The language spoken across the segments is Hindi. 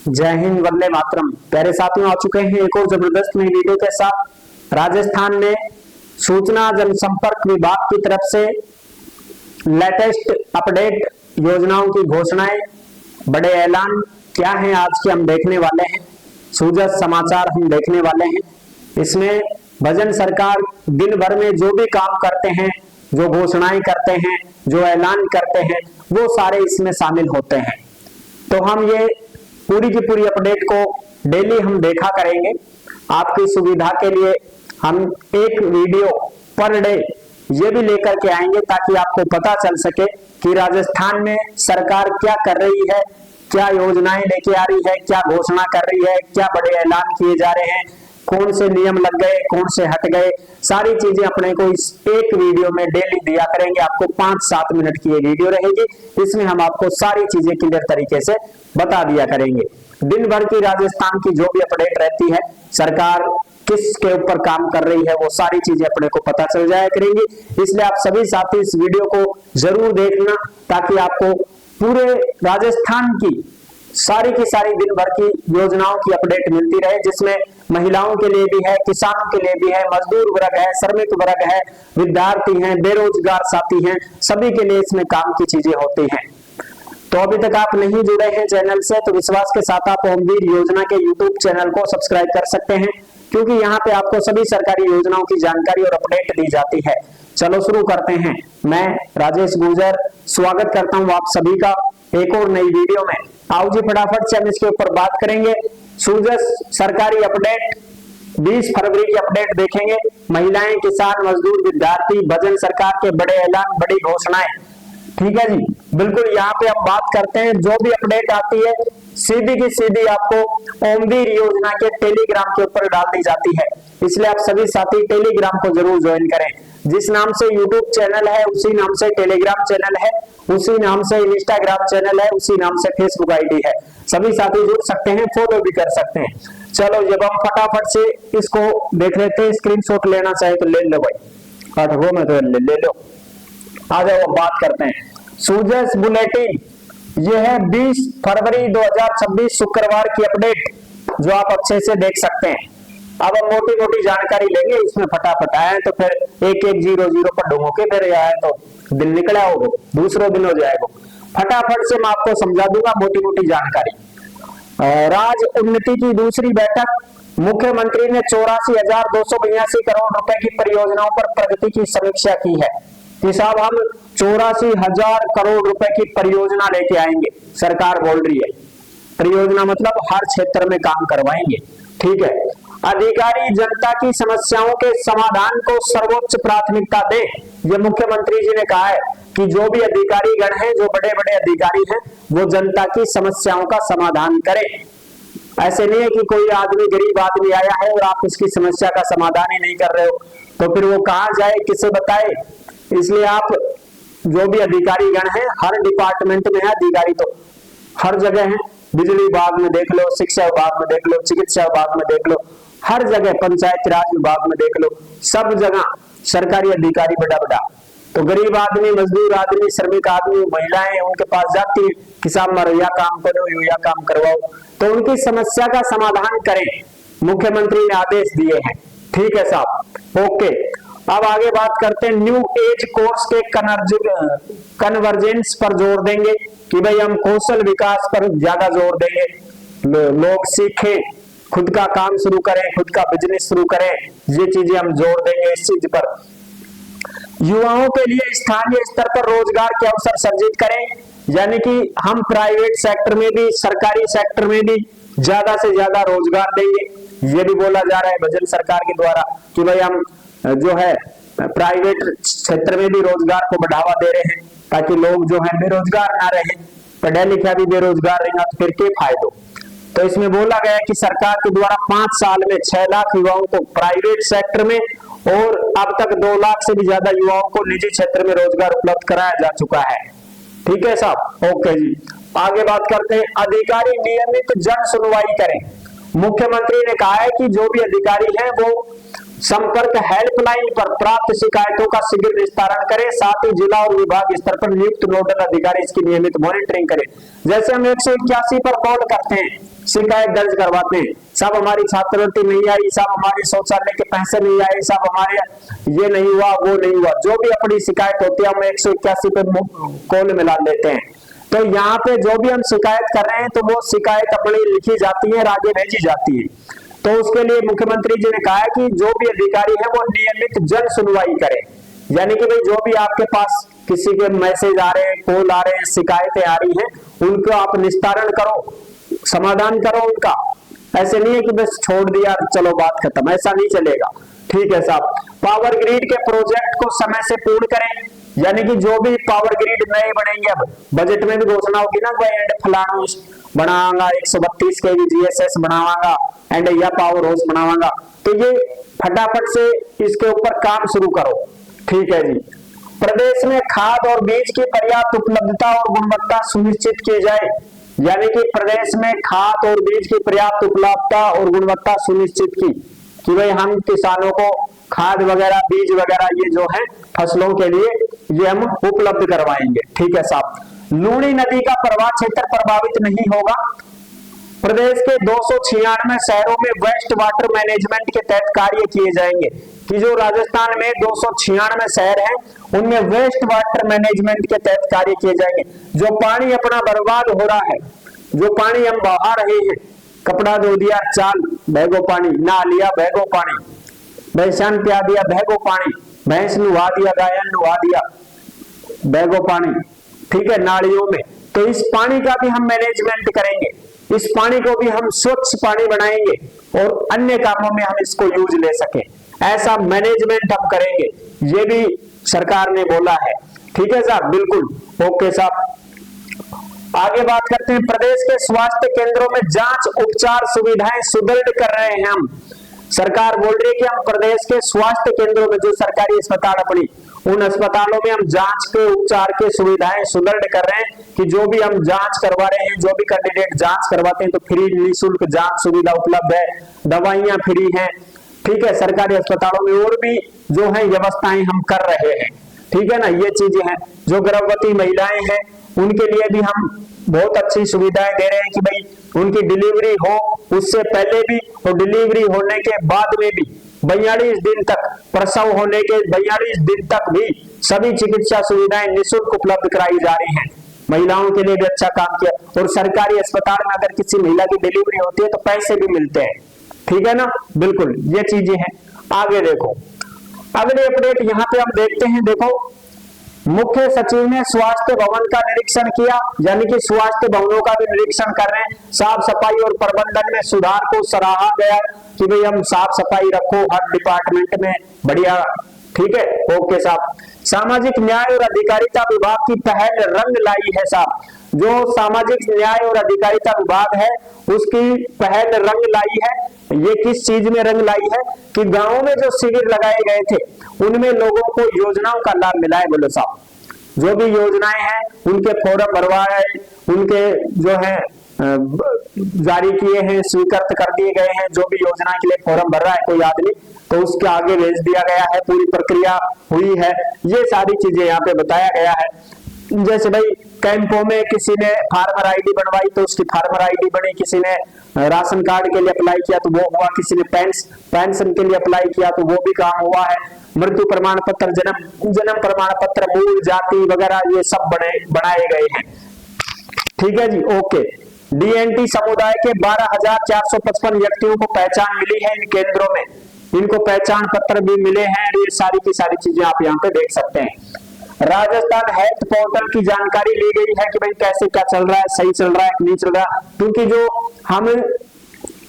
जय हिंद, वंदे मातरम। प्यारे साथियों, आ चुके हैं एक और जबरदस्त नई वीडियो के साथ। राजस्थान में सूचना जनसंपर्क विभाग की तरफ से लेटेस्ट अपडेट योजनाओं की घोषणाएं, बड़े ऐलान क्या हैं आज के हम देखने वाले हैं। सूजत समाचार हम देखने वाले हैं। इसमें भजन सरकार दिन भर में जो भी काम करते हैं, जो घोषणाएं करते हैं, जो ऐलान करते हैं, वो सारे इसमें शामिल होते हैं। तो हम ये पूरी की पूरी अपडेट को डेली हम देखा करेंगे। आपकी सुविधा के लिए हम एक वीडियो पर डे ये भी लेकर के आएंगे ताकि आपको पता चल सके कि राजस्थान में सरकार क्या कर रही है, क्या योजनाएं लेके आ रही है, क्या घोषणा कर रही है, क्या बड़े ऐलान किए जा रहे हैं, कौन से नियम लग गए, कौन से हट गए। सारी चीजें अपने को इस एक वीडियो में डेली दिया करेंगे। आपको 5-7 मिनट की ये वीडियो रहेगी। इसमें हम आपको सारी चीजें क्लियर तरीके से बता दिया करेंगे। दिन भर की राजस्थान की जो भी अपडेट रहती है, सरकार किसके ऊपर काम कर रही है, वो सारी चीजें अपने को पता चल जाया करेंगी। इसलिए आप सभी साथी इस वीडियो को जरूर देखना ताकि आपको पूरे राजस्थान की सारी दिन भर की योजनाओं की अपडेट मिलती रहे, जिसमें महिलाओं के लिए भी है, किसानों के लिए भी है, मजदूर वर्ग है, श्रमिक वर्ग है, विद्यार्थी हैं, बेरोजगार साथी हैं, सभी के लिए इसमें काम की चीजें होती हैं। तो अभी तक आप नहीं जुड़े हैं चैनल से तो विश्वास के साथ आप ओमवीर योजना के यूट्यूब चैनल को सब्सक्राइब कर सकते हैं, क्योंकि यहाँ पे आपको सभी सरकारी योजनाओं की जानकारी और अपडेट दी जाती है। चलो शुरू करते हैं। मैं राजेश गुर्जर स्वागत करता हूँ आप सभी का एक और नई वीडियो में। आओ जी फटाफट से हम इसके ऊपर बात करेंगे। सूजस सरकारी अपडेट 20 फरवरी की अपडेट देखेंगे। महिलाएं, किसान, मजदूर, विद्यार्थी, भजन सरकार के बड़े ऐलान, बड़ी घोषणाएं। ठीक है जी, बिल्कुल यहाँ पे हम बात करते हैं। जो भी अपडेट आती है सीधी की सीधी आपको ओमवीर योजना के टेलीग्राम के ऊपर डाल दी जाती है। इसलिए आप सभी साथी टेलीग्राम को जरूर ज्वाइन करें। जिस नाम से यूट्यूब चैनल है उसी नाम से टेलीग्राम चैनल है, उसी नाम से इंस्टाग्राम चैनल है, उसी नाम से फेसबुक आईडी है। सभी साथी जुड़ सकते हैं, फॉलो भी कर सकते हैं। चलो जब हम फटाफट से इसको देख लेते हैं। स्क्रीनशॉट लेना चाहे तो ले लो भाई, हटो में तो ले लो। आ जाओ बात करते हैं। सूजस बुलेटिन ये है 20 फरवरी 2026 शुक्रवार की अपडेट, जो आप अच्छे से देख सकते हैं। अब हम मोटी मोटी जानकारी लेंगे इसमें फटाफट। आए तो फिर 1100 पर ढूंढोगे, फिर आए तो दिन निकला होगा, दूसरों दिन हो जाएगा। फटाफट से मैं आपको समझा दूंगा मोटी मोटी जानकारी। राज उन्नति की दूसरी बैठक, मुख्यमंत्री ने 84,282 करोड़ रुपए की परियोजनाओं पर प्रगति की समीक्षा की है। कि साहब हम 84,000 करोड़ रुपए की परियोजना लेके आएंगे, सरकार बोल रही है। परियोजना मतलब हर क्षेत्र में काम करवाएंगे। ठीक है। अधिकारी जनता की समस्याओं के समाधान को सर्वोच्च प्राथमिकता दे, ये मुख्यमंत्री जी ने कहा है कि जो भी अधिकारी गण हैं, जो बड़े बड़े अधिकारी हैं, वो जनता की समस्याओं का समाधान करें। ऐसे नहीं है कि कोई आदमी, गरीब आदमी आया है और आप उसकी समस्या का समाधान ही नहीं कर रहे हो, तो फिर वो कहाँ जाए, किसे बताए। इसलिए आप जो भी अधिकारी गण हैं, हर डिपार्टमेंट में है अधिकारी, तो हर जगह है। बिजली विभाग में देख लो, शिक्षा विभाग में देख लो, चिकित्सा विभाग में देख लो, हर जगह, पंचायत राज विभाग में देख लो, सब जगह सरकारी अधिकारी बड़ा बड़ा। तो गरीब आदमी, मजदूर आदमी, श्रमिक आदमी, महिलाएं उनके पास जाती, किसान मरो, या काम करो, या काम करवाओ, तो उनकी समस्या का समाधान करें, मुख्यमंत्री ने आदेश दिए हैं। ठीक है साहब, ओके। अब आगे बात करते हैं। न्यू एज कोर्स के कन्वर्जेंस पर जोर देंगे कि भाई हम कौशल विकास पर ज्यादा जोर देंगे, लोग सीखें, खुद का काम शुरू करें, खुद का बिजनेस शुरू करें, ये चीजें हम जोर देंगे इस चीज पर। युवाओं के लिए स्थानीय स्तर पर रोजगार के अवसर सर्जित करें, यानी कि हम प्राइवेट सेक्टर में भी, सरकारी सेक्टर में भी ज्यादा से ज्यादा रोजगार देंगे। ये भी बोला जा रहा है भजन सरकार के द्वारा कि भाई हम जो है प्राइवेट क्षेत्र में भी रोजगार को बढ़ावा दे रहे हैं, ताकि लोग जो है बेरोजगार ना रहे। पढ़ा लिखा भी बेरोजगार रहेगा तो फिर क्या फायदा। तो इसमें बोला गया कि सरकार के द्वारा 5 साल में 6 लाख युवाओं को प्राइवेट सेक्टर में और अब तक 2 लाख से भी ज्यादा युवाओं को निजी क्षेत्र में रोजगार उपलब्ध कराया जा चुका है। ठीक है साहब, ओके जी। आगे बात करते हैं। अधिकारी नियमित जन सुनवाई करें। मुख्यमंत्री ने कहा है कि जो भी अधिकारी हैं वो संपर्क हेल्पलाइन पर प्राप्त शिकायतों का शीघ्र निस्तारण करें। साथ ही जिला और विभाग स्तर पर नियुक्त नोडल अधिकारी इसकी नियमित मॉनिटरिंग करें। जैसे हम 181 पर कॉल करते हैं, शिकायत दर्ज करवाते हैं, साहब हमारी छात्रवृत्ति नहीं आई, साहब हमारे शौचालय के पैसे नहीं आए, साहब हमारे ये नहीं हुआ, वो नहीं हुआ, जो भी अपनी शिकायत होती है हम 181 पे कॉल मिला लेते हैं। तो यहाँ पे जो भी हम शिकायत कर रहे हैं तो वो शिकायत अपनी लिखी जाती है और आगे भेजी जाती है। तो उसके लिए मुख्यमंत्री जी ने कहा है कि जो भी अधिकारी है वो नियमित जन सुनवाई करे, यानी कि भाई जो भी आपके पास किसी के मैसेज आ रहे हैं, कॉल आ रहे हैं, शिकायतें आ रही हैं, उनको आप निस्तारण करो, समाधान करो उनका। ऐसे नहीं है कि बस छोड़ दिया चलो बात खत्म, ऐसा नहीं चलेगा। ठीक है साहब। पावर ग्रिड के प्रोजेक्ट को समय से पूर्ण करें, यानी कि जो भी पावर ग्रिड नए बनेंगे, अब बजट में भी घोषणा होगी ना, एंड फलाना बनावांगा 132 केवी जीएसएस बनावांगा एंड या पावर हाउस बनावांगा, तो ये फटाफट से इसके ऊपर काम शुरू करो। ठीक है जी। प्रदेश में खाद और बीज की पर्याप्त उपलब्धता और गुणवत्ता सुनिश्चित की जाए, यानी कि प्रदेश में खाद और बीज की पर्याप्त उपलब्धता और गुणवत्ता सुनिश्चित की कि भाई हम किसानों को खाद वगैरह, बीज वगैरह ये जो है फसलों के लिए ये हम उपलब्ध करवाएंगे। ठीक है साहब। लूणी नदी का प्रवाह क्षेत्र प्रभावित नहीं होगा। प्रदेश के 296 शहरों में वेस्ट वाटर मैनेजमेंट के तहत कार्य किए जाएंगे, कि जो राजस्थान में 296 शहर हैं उनमें वेस्ट वाटर मैनेजमेंट के तहत कार्य किए जाएंगे। जो पानी अपना बर्बाद हो रहा है, जो पानी हम बहा रहे हैं, कपड़ा धो दिया चाल बहगो पानी, नहा लिया बहगो पानी, भैंसान पिया दिया बहगो पानी, भैंस नुहा दिया, गायन नुहा दिया बहगो पानी, ठीक है, नालियों में। तो इस पानी का भी हम मैनेजमेंट करेंगे, इस पानी को भी हम स्वच्छ पानी बनाएंगे और अन्य कामों में हम इसको यूज ले सके, ऐसा मैनेजमेंट हम करेंगे, ये भी सरकार ने बोला है। ठीक है साहब, बिल्कुल ओके साहब। आगे बात करते हैं। प्रदेश के स्वास्थ्य केंद्रों में जांच उपचार सुविधाएं सुदृढ़ कर रहे हैं हम। सरकार बोल रही है कि हम प्रदेश के स्वास्थ्य केंद्रों में, जो सरकारी अस्पताल अपनी, उन अस्पतालों में हम जांच के उपचार के सुविधाएं सुदृढ़ कर रहे हैं, कि जो भी हम जांच करवा रहे हैं, जो भी कैंडिडेट जांच करवाते हैं तो फ्री निःशुल्क जांच सुविधा उपलब्ध है, दवाइयां फ्री हैं। ठीक है, सरकारी अस्पतालों में और भी जो है व्यवस्थाएं हम कर रहे हैं। ठीक है ना, ये चीजें हैं। जो गर्भवती महिलाएं हैं उनके लिए भी हम बहुत अच्छी सुविधाएं दे रहे हैं, कि भाई उनकी डिलीवरी हो उससे पहले भी और डिलीवरी होने के बाद में भी 42 दिन तक, प्रसव होने के 42 दिन तक भी सभी चिकित्सा सुविधाएं निःशुल्क उपलब्ध कराई जा रही हैं। महिलाओं के लिए भी अच्छा काम किया। और सरकारी अस्पताल में अगर किसी महिला की डिलीवरी होती है तो पैसे भी मिलते हैं। ठीक है ना, बिल्कुल ये चीजें हैं। आगे देखो, अगले अपडेट यहाँ पे हम देखते हैं। देखो, मुख्य सचिव ने स्वास्थ्य भवन का निरीक्षण किया, यानी कि स्वास्थ्य भवनों का भी निरीक्षण कर रहे हैं। साफ सफाई और प्रबंधन में सुधार को सराहा गया कि भाई हम साफ सफाई रखो हर डिपार्टमेंट में, बढ़िया। ठीक है, ओके साहब। सामाजिक न्याय और अधिकारिता विभाग की पहल रंग लाई है साहब। जो सामाजिक न्याय और अधिकारिता विभाग है उसकी पहल रंग लाई है। ये किस चीज में रंग लाई है, कि गांवों में जो शिविर लगाए गए थे उनमें लोगों को योजनाओं का लाभ मिला है। बोलो साहब, जो भी योजनाएं हैं उनके फॉर्म भरवाए, उनके जो है जारी किए हैं, स्वीकृत कर दिए गए हैं। जो भी योजना के लिए फॉर्म भर रहा है कोई आदमी तो उसके आगे भेज दिया गया है, पूरी प्रक्रिया हुई है। ये सारी चीजें यहाँ पे बताया गया है। जैसे भाई कैंपों में किसी ने फार्मर आईडी बनवाई तो उसकी फार्मर आईडी बनी, किसी ने राशन कार्ड के लिए अप्लाई किया तो वो हुआ, किसी ने पेंशन के लिए अप्लाई किया तो वो भी काम हुआ है। मृत्यु प्रमाण पत्र, जन्म प्रमाण पत्र, मूल जाति वगैरह ये सब बनाए गए हैं। ठीक है जी, ओके। डीएनटी समुदाय के 12,455 व्यक्तियों को पहचान मिली है इन केंद्रों में, इनको पहचान पत्र भी मिले हैं। ये सारी की सारी चीजें आप यहाँ पे देख सकते हैं। राजस्थान हेल्थ पोर्टल की जानकारी ली गई है कि भाई कैसे क्या चल रहा है, सही चल रहा है कि नहीं चल रहा, क्योंकि जो हम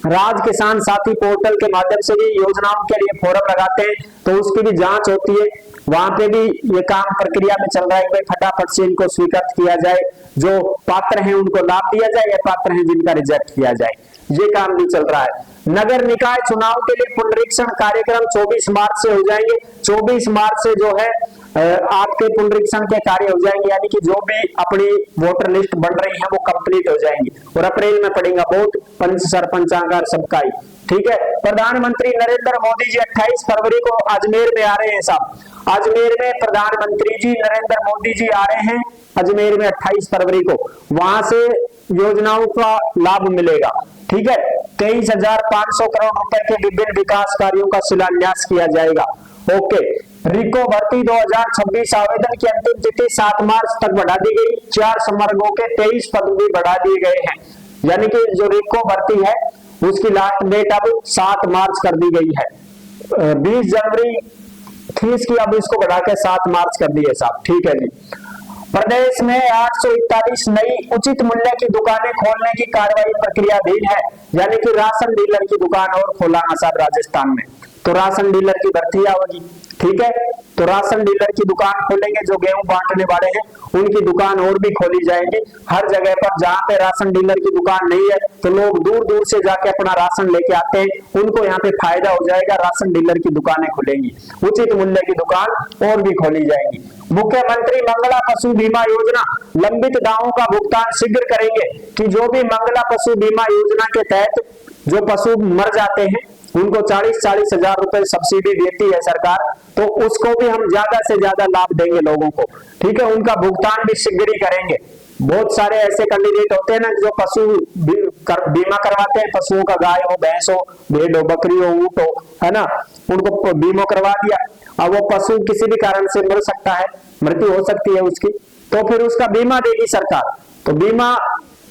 राज किसान साथी पोर्टल के माध्यम से भी योजनाओं के लिए फॉर्म लगाते हैं तो उसकी भी जांच होती है। वहां पे भी ये काम प्रक्रिया में चल रहा है कि फटाफट से इनको स्वीकृत किया जाए, जो पात्र हैं उनको लाभ दिया जाए, या पात्र हैं जिनका रिजेक्ट किया जाए, ये काम भी चल रहा है। नगर निकाय चुनाव के लिए पुनरीक्षण कार्यक्रम 24 मार्च से हो जाएंगे। 24 मार्च से जो है आपके पुनरीक्षण के कार्य हो जाएंगे, यानी कि जो भी अपनी वोटर लिस्ट बन रही है वो कंप्लीट हो जाएंगी और अप्रैल में पड़ेगा वोट पंच सरपंचागार सबका ही। ठीक है। प्रधानमंत्री नरेंद्र मोदी जी 28 फरवरी को अजमेर में आ रहे हैं साहब। अजमेर में प्रधानमंत्री जी नरेंद्र मोदी जी आ रहे हैं अजमेर में 28 फरवरी को। वहां से योजनाओं का लाभ मिलेगा। ठीक है। 23,500 करोड़ रुपए के विभिन्न विकास कार्यों का शिलान्यास किया जाएगा। ओके। रिको भर्ती 2026 आवेदन की अंतिम तिथि 7 मार्च तक बढ़ा दी गई। 4 संवर्गों के 23 पद भी बढ़ा दिए गए हैं, यानी कि जो रिको भर्ती है उसकी लास्ट डेट अब 7 मार्च कर दी गई है। 20 जनवरी थी इसकी, अब इसको बढ़ा के 7 मार्च कर दी है साहब। ठीक है जी। प्रदेश में 841 नई उचित मूल्य की दुकानें खोलने की कार्रवाई प्रक्रियाधीन है, यानी कि राशन डीलर की दुकान और खोलाना साहब राजस्थान में। तो राशन डीलर की भर्ती होगी। ठीक है। तो राशन डीलर की दुकान खोलेंगे, जो गेहूं बांटने वाले हैं उनकी दुकान और भी खोली जाएगी हर जगह पर। जहां पे राशन डीलर की दुकान नहीं है तो लोग दूर दूर से जाके अपना राशन लेके आते हैं, उनको यहाँ पे फायदा हो जाएगा। राशन डीलर की दुकानें खुलेंगी, उचित मूल्य की दुकान और भी खोली जाएगी। मुख्यमंत्री मंगला पशु बीमा योजना लंबित दावों का भुगतान शीघ्र करेंगे, कि जो भी मंगला पशु बीमा योजना के तहत जो पशु मर जाते हैं उनको 40-40 हजार रुपए सब्सिडी देती है सरकार, तो उसको भी हम ज्यादा से ज्यादा लाभ देंगे लोगों को। ठीक है। उनका भुगतान भी शीघ्र ही करेंगे। बहुत सारे ऐसे कैंडिडेट होते हैं ना जो पशु बीमा करवाते हैं, पशुओं का गाय हो, भैंस हो, भेड़ हो, बकरी हो, ऊंट हो, है ना, उनको बीमा करवा दिया। अब वो पशु किसी भी कारण से मर सकता है, मृत्यु हो सकती है उसकी, तो फिर उसका बीमा देगी सरकार। तो बीमा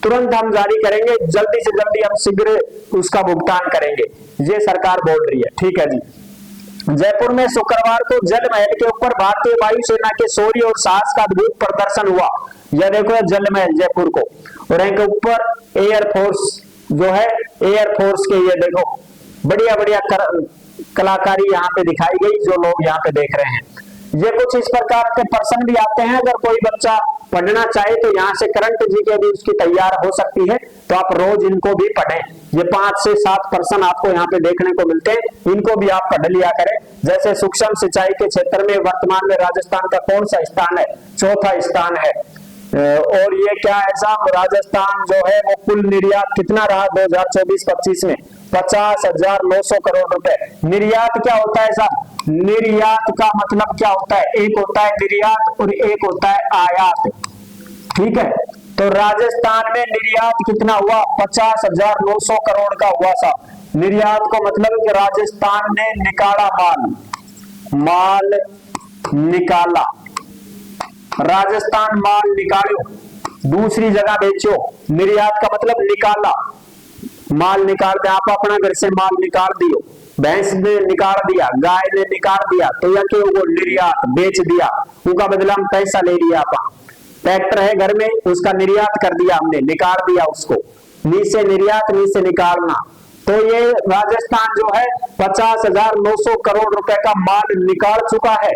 तुरंत हम जारी करेंगे, जल्दी से जल्दी हम शीघ्र उसका भुगतान करेंगे, ये सरकार बोल रही है। ठीक है जी। जयपुर में शुक्रवार को जल महल के ऊपर भारतीय वायुसेना के शौर्य और साहस का अद्भुत प्रदर्शन हुआ। यह देखो जल महल जयपुर को, और इनके ऊपर एयरफोर्स जो है, एयरफोर्स के ये देखो बढ़िया बढ़िया कलाकारी यहाँ पे दिखाई गई, जो लोग यहाँ पे देख रहे हैं। ये कुछ इस प्रकार के प्रश्न भी आते हैं। अगर कोई बच्चा पढ़ना चाहे तो यहाँ से करंट जीके भी उसकी तैयार हो सकती है, तो आप रोज इनको भी पढ़ें। ये 5 से 7 प्रश्न आपको यहाँ पे देखने को मिलते हैं, इनको भी आप पढ़ लिया करें। जैसे सूक्ष्म सिंचाई के क्षेत्र में वर्तमान में राजस्थान का कौन सा स्थान है? 4था स्थान है। और ये क्या है साहब, राजस्थान जो है वो कुल निर्यात कितना रहा 2024-25 में? 50,900 करोड़ रुपए। निर्यात क्या होता है साहब? निर्यात का मतलब क्या होता है? एक होता है निर्यात और एक होता है आयात। ठीक है। तो राजस्थान में निर्यात कितना हुआ? 50,900 करोड़ का हुआ साहब। निर्यात को मतलब कि राजस्थान ने निकाला माल निकाला, राजस्थान माल निकालो, दूसरी जगह बेचो। निर्यात का मतलब निकाला, माल निकाल दे, आप अपना घर से माल निकाल दियो, भैंस ने निकाल दिया, गाय ने निकाल दिया, तो यह क्यों? वो निर्यात, बेच दिया, उनका बदला हम पैसा ले लिया। आप ट्रैक्टर है घर में, उसका निर्यात कर दिया हमने, निकाल दिया उसको, नीचे निर्यात, नीचे निकालना। तो ये राजस्थान जो है 50,900 करोड़ रुपए का माल निकाल चुका है।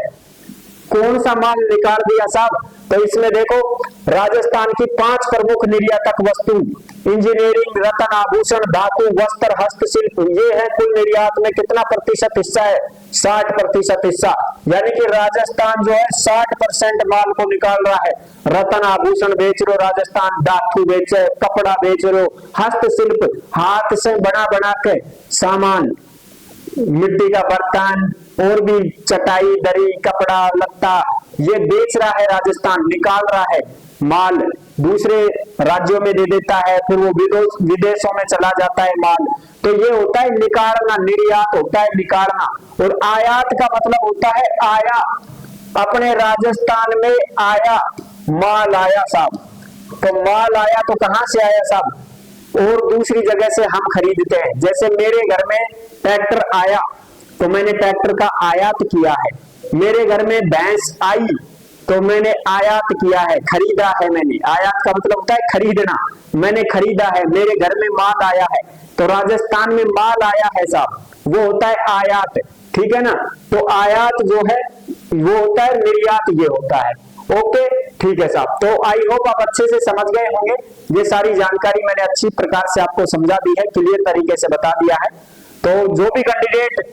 कौन सा माल निकाल दिया साहब? तो इसमें देखो राजस्थान की 5 प्रमुख निर्यातक वस्तु, इंजीनियरिंग, रत्न, आभूषण, धातु, वस्त्र, हस्तशिल्प, ये है कुल निर्यात में कितना प्रतिशत हिस्सा है? 60% हिस्सा। यानी कि राजस्थान जो है 60% माल को निकाल रहा है। रत्न आभूषण बेच रहे हो राजस्थान, धातु बेच रहे, कपड़ा बेच रहे हो, हस्तशिल्प हाथ से बना बना के सामान, मिट्टी का बर्तन और भी चटाई, दरी, कपड़ा, लत्ता, ये बेच रहा है राजस्थान, निकाल रहा है माल, दूसरे राज्यों में दे देता है, फिर वो विदेशों में चला जाता है माल। तो ये होता है निकालना, निर्यात होता है निकालना। और आयात का मतलब होता है आया, अपने राजस्थान में आया, माल आया साहब। तो माल आया तो कहां से आया साहब? और दूसरी जगह से हम खरीदते हैं। जैसे मेरे घर में ट्रैक्टर आया तो मैंने ट्रैक्टर का आयात किया है। मेरे घर में भैंस आई तो मैंने आयात किया है, खरीदा है मैंने। आयात का मतलब होता है खरीदना, मैंने खरीदा है। मेरे घर में माल आया है, तो राजस्थान में माल आया है साहब, वो होता है आयात। ठीक है ना। तो आयात जो है वो होता है निर्यात, ये होता है। ओके, ठीक है साहब। तो आई होप आप अच्छे से समझ गए होंगे। ये सारी जानकारी मैंने अच्छी प्रकार से आपको समझा दी है, क्लियर तरीके से बता दिया है। तो जो भी कैंडिडेट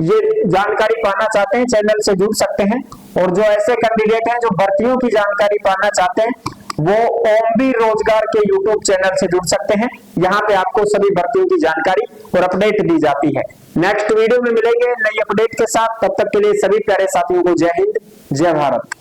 ये जानकारी पाना चाहते हैं चैनल से जुड़ सकते हैं और जो ऐसे कैंडिडेट हैं जो भर्तियों की जानकारी पाना चाहते हैं वो ओमबी रोजगार के यूट्यूब चैनल से जुड़ सकते हैं। यहाँ पे आपको सभी भर्तियों की जानकारी और अपडेट दी जाती है। नेक्स्ट वीडियो में मिलेंगे नई अपडेट के साथ, तब तक के लिए सभी प्यारे साथियों को जय हिंद, जय भारत।